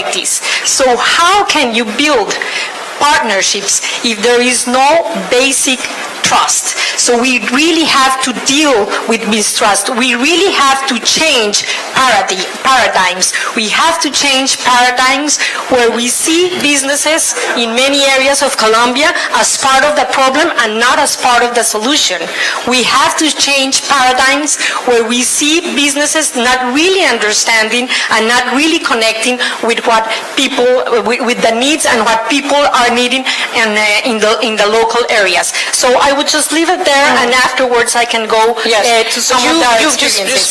like this. So how can you build partnerships if there is no basic trust? So we really have to deal with mistrust. We really have to change paradigms. We have to change paradigms where we see businesses in many areas of Colombia as part of the problem and not as part of the solution. We have to change paradigms where we see businesses not really understanding and not really connecting with what people, with the needs and what people are needing in the local areas. So I would just leave it there, and afterwards I can go to some of the experiences.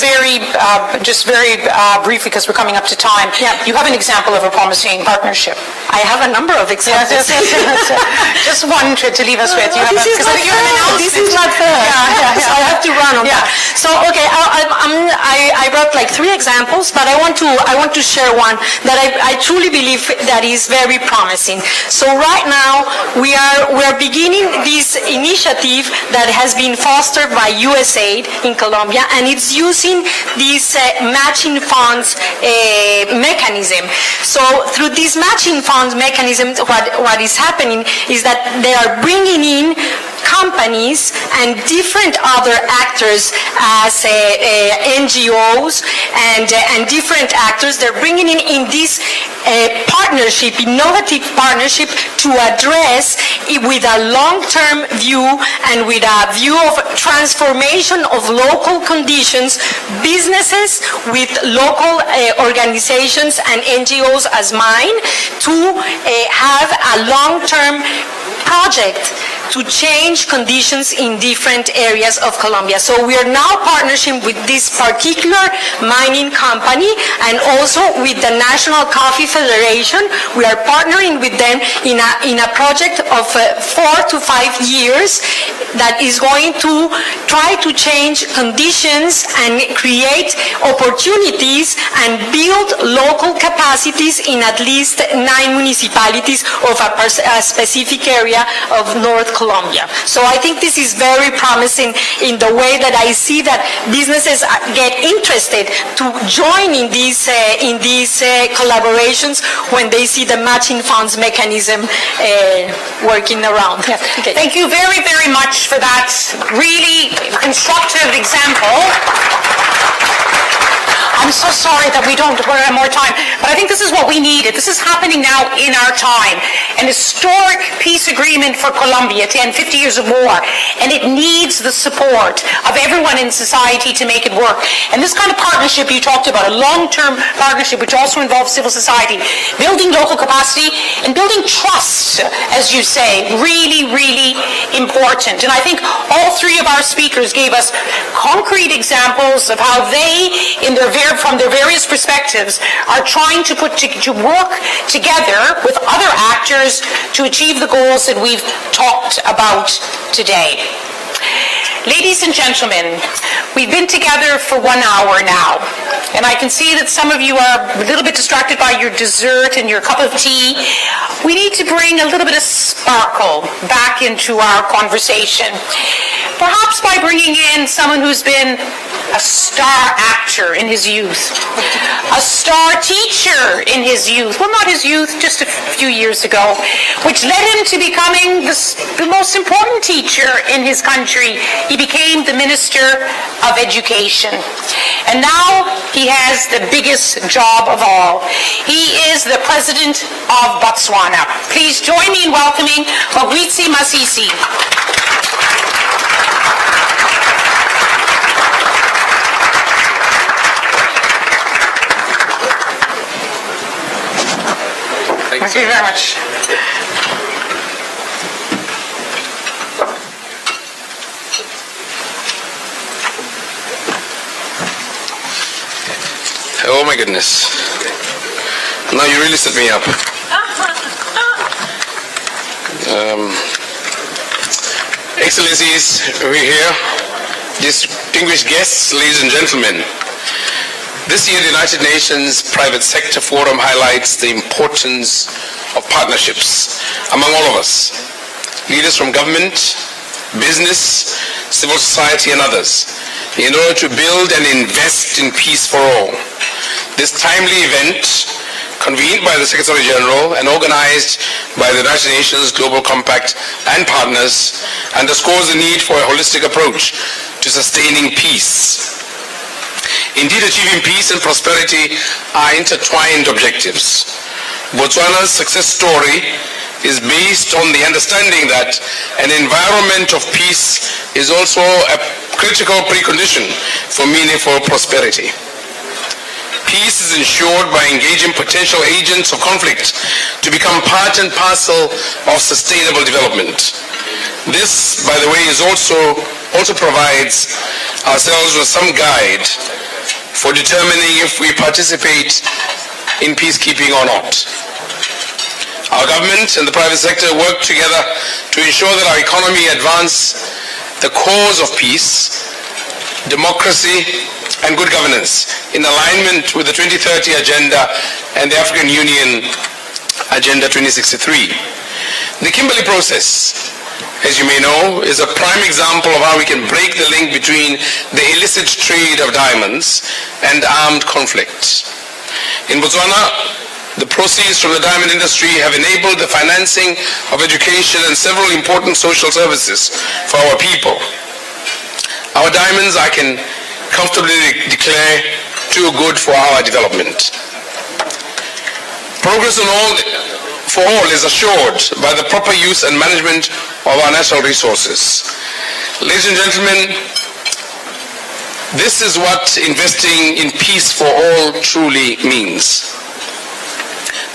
Just very briefly, because we're coming up to time. Yeah. You have an example of a promising partnership. I have a number of examples. Yes. Just one to leave us with. This is not fair. So I have to run on that. So okay, I brought like 3 examples, but I want to share one that I truly believe that is very promising. So right now we are beginning this initiative that has been fostered by USAID in Colombia, and it's using this matching funds mechanism. So through this matching funds mechanism, what is happening is that they are bringing in companies and different other actors as NGOs and different actors. They're bringing in this partnership, innovative partnership, to address it with a long-term view and with a view of transformation of local conditions, businesses with local organizations and NGOs as mine, to have a long-term project to change conditions in different areas of Colombia. So we are now partnering with this particular mining company and also with the National Coffee Federation. We are partnering with them in a project of 4 to 5 years that is going to try to change conditions and create opportunities and build local capacities in at least 9 municipalities of a specific area of North Colombia. So I think this is very promising in the way that I see that businesses get interested to join in these collaborations when they see the matching funds mechanism working around. Yes. Okay. Thank you very, very much for that really constructive example. I'm so sorry that we don't have more time, but I think this is what we needed. This is happening now in our time. An historic peace agreement for Colombia to end 50 years or more, and it needs the support of everyone in society to make it work. And this kind of partnership you talked about, a long-term partnership which also involves civil society, building local capacity and building trust, as you say, really, really important. And I think all 3 of our speakers gave us concrete examples of how they, from their various perspectives, are trying to work together with other actors to achieve the goals that we've talked about today. Ladies and gentlemen, we've been together for 1 hour now, and I can see that some of you are a little bit distracted by your dessert and your cup of tea. We need to bring a little bit of sparkle back into our conversation, perhaps by bringing in someone who's been a star actor in his youth, a star teacher in his youth, well, not his youth, just a few years ago, which led him to becoming the most important teacher in his country. He became the Minister of Education. And now he has the biggest job of all. He is the President of Botswana. Please join me in welcoming Mokgweetsi Masisi. Thank you very much. Oh my goodness. Now you really set me up. Excellencies, we're here. Distinguished guests, ladies and gentlemen. This year, the United Nations Private Sector Forum highlights the importance of partnerships among all of us, leaders from government, business, civil society, and others, in order to build and invest in peace for all. This timely event convened by the Secretary General and organized by the United Nations Global Compact and partners, underscores the need for a holistic approach to sustaining peace. Indeed, achieving peace and prosperity are intertwined objectives. Botswana's success story is based on the understanding that an environment of peace is also a critical precondition for meaningful prosperity. Peace is ensured by engaging potential agents of conflict to become part and parcel of sustainable development. This, by the way, is also provides ourselves with some guide for determining if we participate in peacekeeping or not. Our government and the private sector work together to ensure that our economy advance the cause of peace, democracy, and good governance in alignment with the 2030 Agenda and the African Union Agenda 2063. The Kimberley process, as you may know, is a prime example of how we can break the link between the illicit trade of diamonds and armed conflict. In Botswana, the proceeds from the diamond industry have enabled the financing of education and several important social services for our people. Our diamonds, I can comfortably declare, too good for our development. Progress for all is assured by the proper use and management of our natural resources. Ladies and gentlemen, this is what investing in peace for all truly means.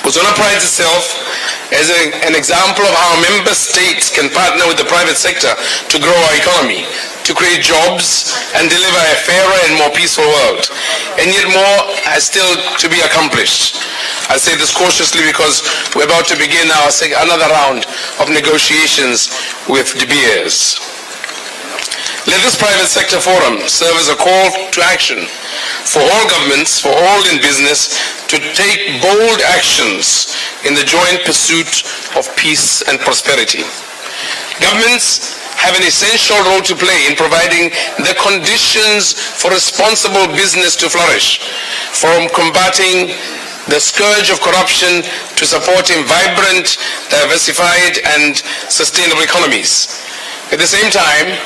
Botswana prides itself as an example of how member states can partner with the private sector to grow our economy, to create jobs and deliver a fairer and more peaceful world. And yet more has still to be accomplished. I say this cautiously because we're about to begin another round of negotiations with De Beers. Let this private sector forum serve as a call to action for all governments, for all in business, to take bold actions in the joint pursuit of peace and prosperity. Governments have an essential role to play in providing the conditions for responsible business to flourish, from combating the scourge of corruption to supporting vibrant, diversified, and sustainable economies. At the same time,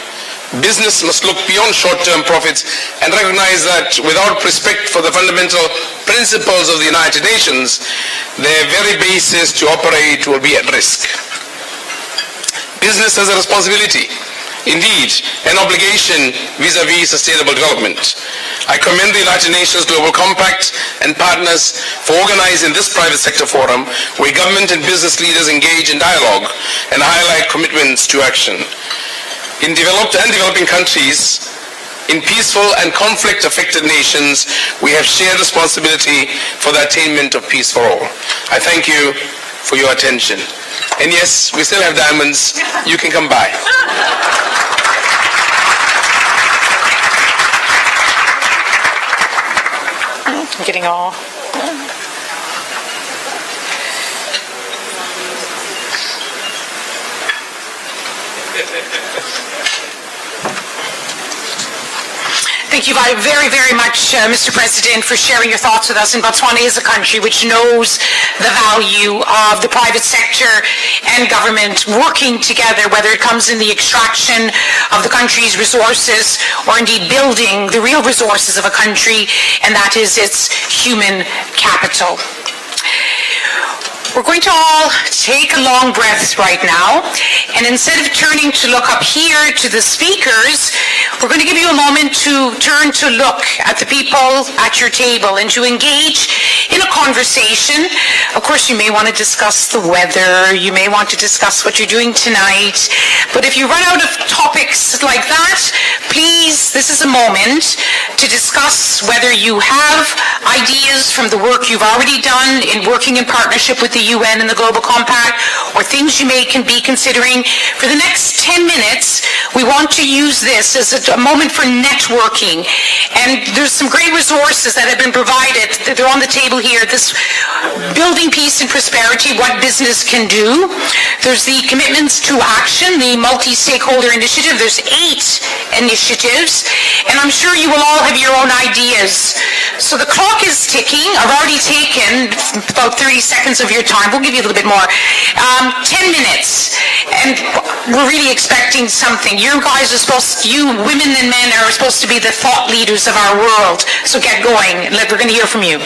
business must look beyond short-term profits and recognize that without respect for the fundamental principles of the United Nations, their very basis to operate will be at risk. Business has a responsibility, indeed, an obligation vis-à-vis sustainable development. I commend the United Nations Global Compact and partners for organizing this private sector forum where government and business leaders engage in dialogue and highlight commitments to action. In developed and developing countries, in peaceful and conflict-affected nations, we have shared responsibility for the attainment of peace for all. I thank you for your attention. And yes, we still have diamonds. You can come by. I'm getting all... Thank you very, very much, Mr. President, for sharing your thoughts with us. And Botswana is a country which knows the value of the private sector and government working together, whether it comes in the extraction of the country's resources or indeed building the real resources of a country, and that is its human capital. We're going to all take a long breath right now, and instead of turning to look up here to the speakers, we're going to give you a moment to turn to look at the people at your table and to engage in a conversation. Of course, you may want to discuss the weather, you may want to discuss what you're doing tonight, but if you run out of topics like that, please, this is a moment to discuss whether you have ideas from the work you've already done in working in partnership with the the UN and the Global Compact, or things you can be considering. For the next 10 minutes, we want to use this as a moment for networking. And there's some great resources that have been provided. They're on the table here. This Building Peace and Prosperity, What Business Can Do. There's the Commitments to Action, the multi-stakeholder initiative. There's 8 initiatives, and I'm sure you will all have your own ideas. So the clock is ticking. I've already taken about 30 seconds of your time. We'll give you a little bit more. 10 minutes, and we're really expecting something. You guys are you women and men are supposed to be the thought leaders of our world. So get going. We're going to hear from you.